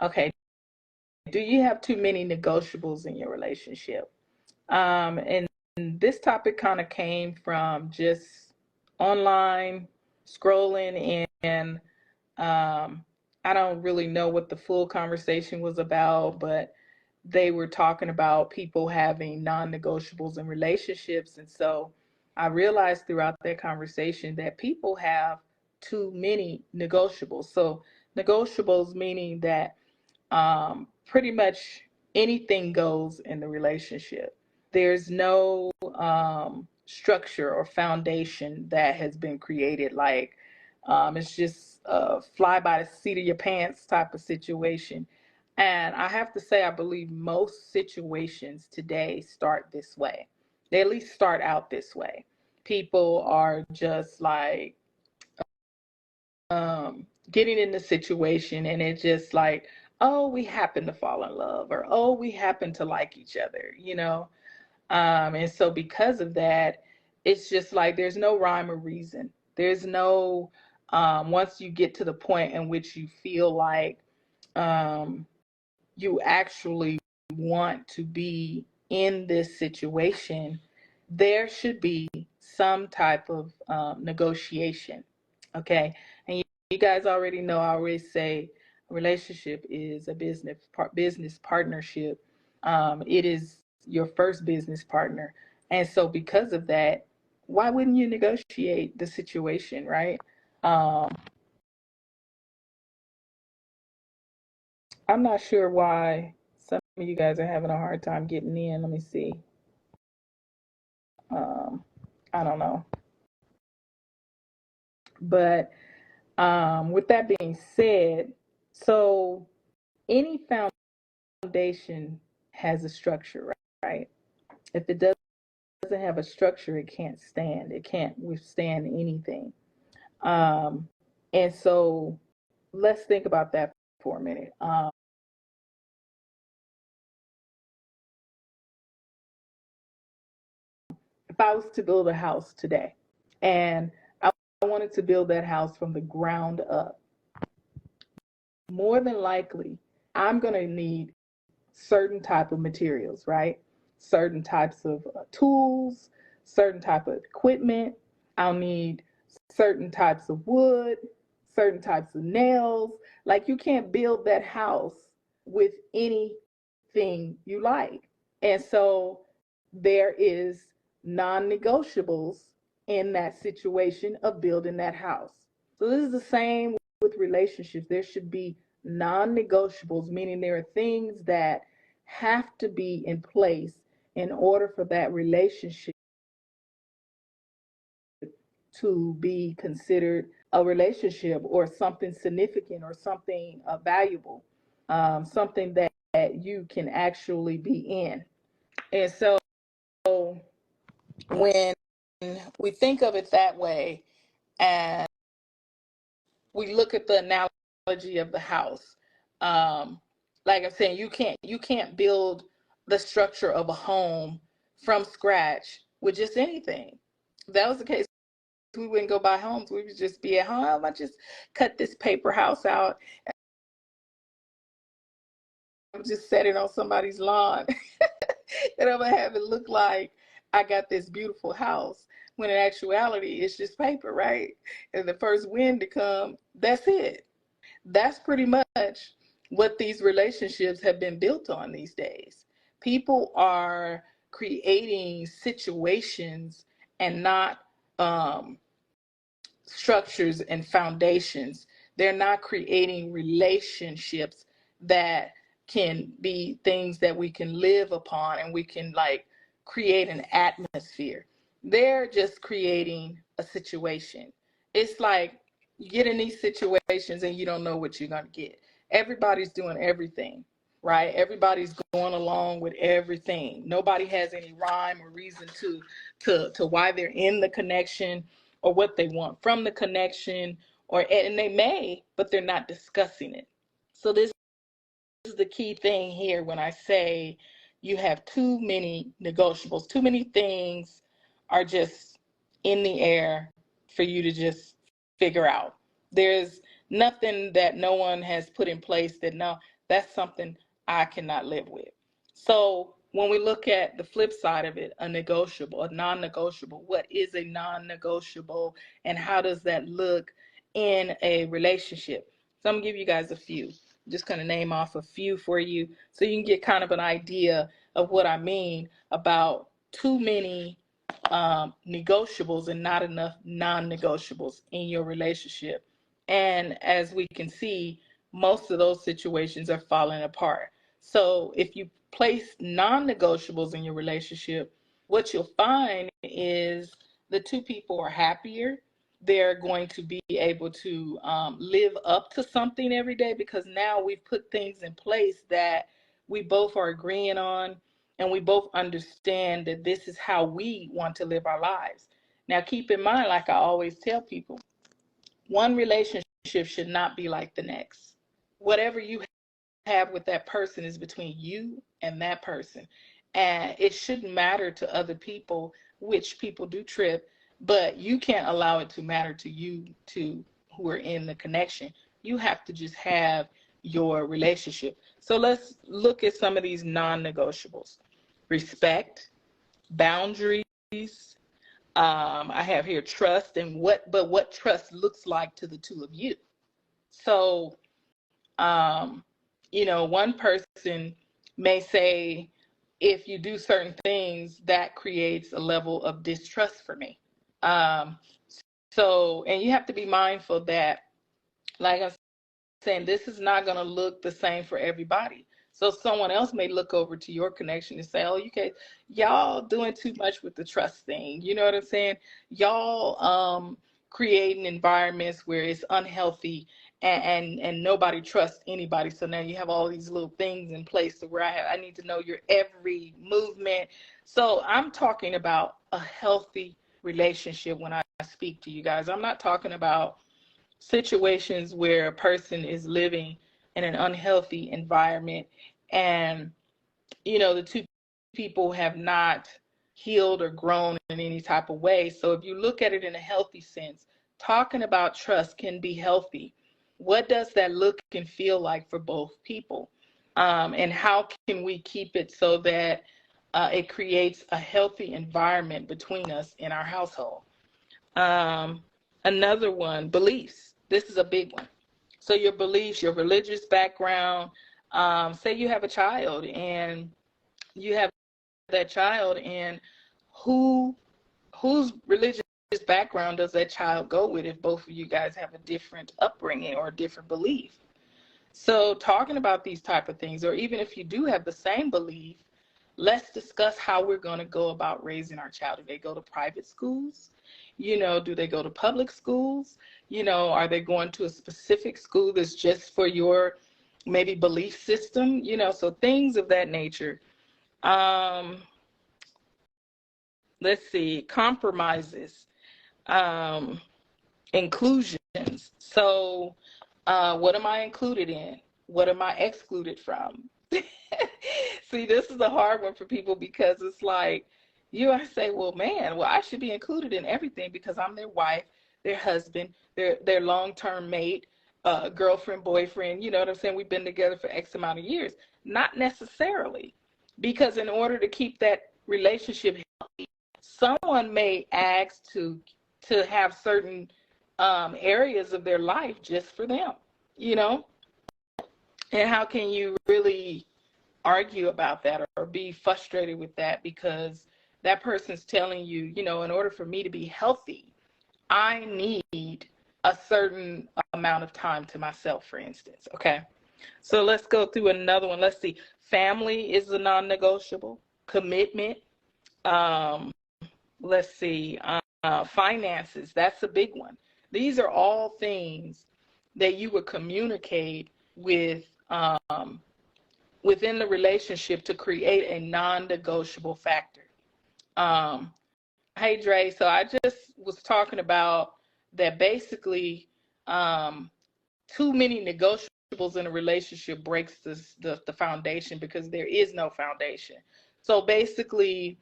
Okay. Do you have too many negotiables in your relationship? And this topic kind of came from just online scrolling, and I don't really know what the full conversation was about, but they were talking about people having non-negotiables in relationships. And so I realized throughout that conversation that people have too many negotiables. So negotiables meaning that pretty much anything goes in the relationship. There's no structure or foundation that has been created. Like it's just fly by the seat of your pants type of situation. And I have to say, I believe most situations today start this way. They at least start out this way. People are just like getting in the situation, and it's just like, oh, we happen to fall in love, or oh, we happen to like each other. And so because of that, it's just like there's no rhyme or reason. There's no once you get to the point in which you feel like um, you actually want to be in this situation, there should be some type of negotiation. Okay. And you guys already know, I always say a relationship is a business partnership. It is your first business partner. And so because of that, why wouldn't you negotiate the situation, right? Um, I'm not sure why some of you guys are having a hard time getting in. Let me see. Um, I don't know. But with that being said, so any foundation has a structure, right? If it doesn't have a structure, it can't stand. It can't withstand anything. Um, and so let's think about that for a minute. If I was to build a house today, and I wanted to build that house from the ground up, more than likely, I'm going to need certain type of materials, right? Certain types of tools, certain type of equipment. I'll need certain types of wood, certain types of nails. Like you can't build that house with anything you like. And so there is non-negotiables in that situation of building that house. So this is the same with relationships. There should be non-negotiables, meaning there are things that have to be in place in order for that relationship to be considered a relationship or something significant or something valuable, something that you can actually be in. And so when we think of it that way, and we look at the analogy of the house, um, like I'm saying, you can't build the structure of a home from scratch with just anything. If that was the case, we wouldn't go buy homes. We would just be at home. I just cut this paper house out. I'm just set it on somebody's lawn, and I'm gonna have it look like I got this beautiful house. When in actuality, it's just paper, right? And the first wind to come, that's it. That's pretty much what these relationships have been built on these days. People are creating situations and not um, structures and foundations. They're not creating relationships that can be things that we can live upon and we can like create an atmosphere. They're just creating a situation. It's like you get in these situations and you don't know what you're going to get. Everybody's doing everything, right? Everybody's going along with everything. Nobody has any rhyme or reason to why they're in the connection or what they want from the connection, or and they may, but they're not discussing it. So this is the key thing here when I say you have too many negotiables, too many things are just in the air for you to just figure out. There's nothing that no one has put in place that no, That's something I cannot live with. So when we look at the flip side of it, a negotiable, a non-negotiable, what is a non-negotiable and how does that look in a relationship? So I'm gonna give you guys a few. I'm just gonna name off a few for you so you can get kind of an idea of what I mean about too many negotiables and not enough non-negotiables in your relationship. And as we can see, most of those situations are falling apart. So if you place non-negotiables in your relationship, what you'll find is the two people are happier. They're going to be able to live up to something every day because now we've put things in place that we both are agreeing on, and we both understand that this is how we want to live our lives. Now, keep in mind, like I always tell people, one relationship should not be like the next. Whatever you have with that person is between you and that person. And it shouldn't matter to other people, which people do trip, but you can't allow it to matter to you, to who are in the connection. You have to just have your relationship. So let's look at some of these non-negotiables. Respect, boundaries. I have here trust and what trust looks like to the two of you. So, one person may say, if you do certain things, that creates a level of distrust for me. Um, and you have to be mindful that, like I saying, this is not going to look the same for everybody. So someone else may look over to your connection and say, oh, y'all doing too much with the trust thing. You know what I'm saying? Y'all creating environments where it's unhealthy and nobody trusts anybody. So now you have all these little things in place to where I need to know your every movement. So I'm talking about a healthy relationship when I speak to you guys. I'm not talking about situations where a person is living in an unhealthy environment and the two people have not healed or grown in any type of way. So if you look at it in a healthy sense, talking about trust can be healthy. What does that look and feel like for both people, and how can we keep it so that it creates a healthy environment between us in our household? Another one, beliefs. This is a big one. So your beliefs, your religious background. Say you have a child and you have that child, and whose religious background does that child go with if both of you guys have a different upbringing or a different belief? So talking about these type of things, or even if you do have the same belief, let's discuss how we're going to go about raising our child. Do they go to private schools? Do they go to public schools? Are they going to a specific school that's just for your maybe belief system? So things of that nature. Let's see, compromises, inclusions. So what am I included in? What am I excluded from? See, this is a hard one for people because it's like, I say, well, man, I should be included in everything because I'm their wife, their husband, their long-term mate, girlfriend, boyfriend. You know what I'm saying? We've been together for X amount of years. Not necessarily, because in order to keep that relationship healthy, someone may ask to have certain areas of their life just for them. And how can you really argue about that or be frustrated with that because that person's telling you, in order for me to be healthy, I need a certain amount of time to myself, for instance. Okay. So let's go through another one. Let's see. Family is a non-negotiable. Commitment. Let's see. Finances. That's a big one. These are all things that you would communicate with within the relationship to create a non-negotiable factor. Hey, Dre, so I just was talking about that basically too many negotiables in a relationship breaks the foundation because there is no foundation. So basically,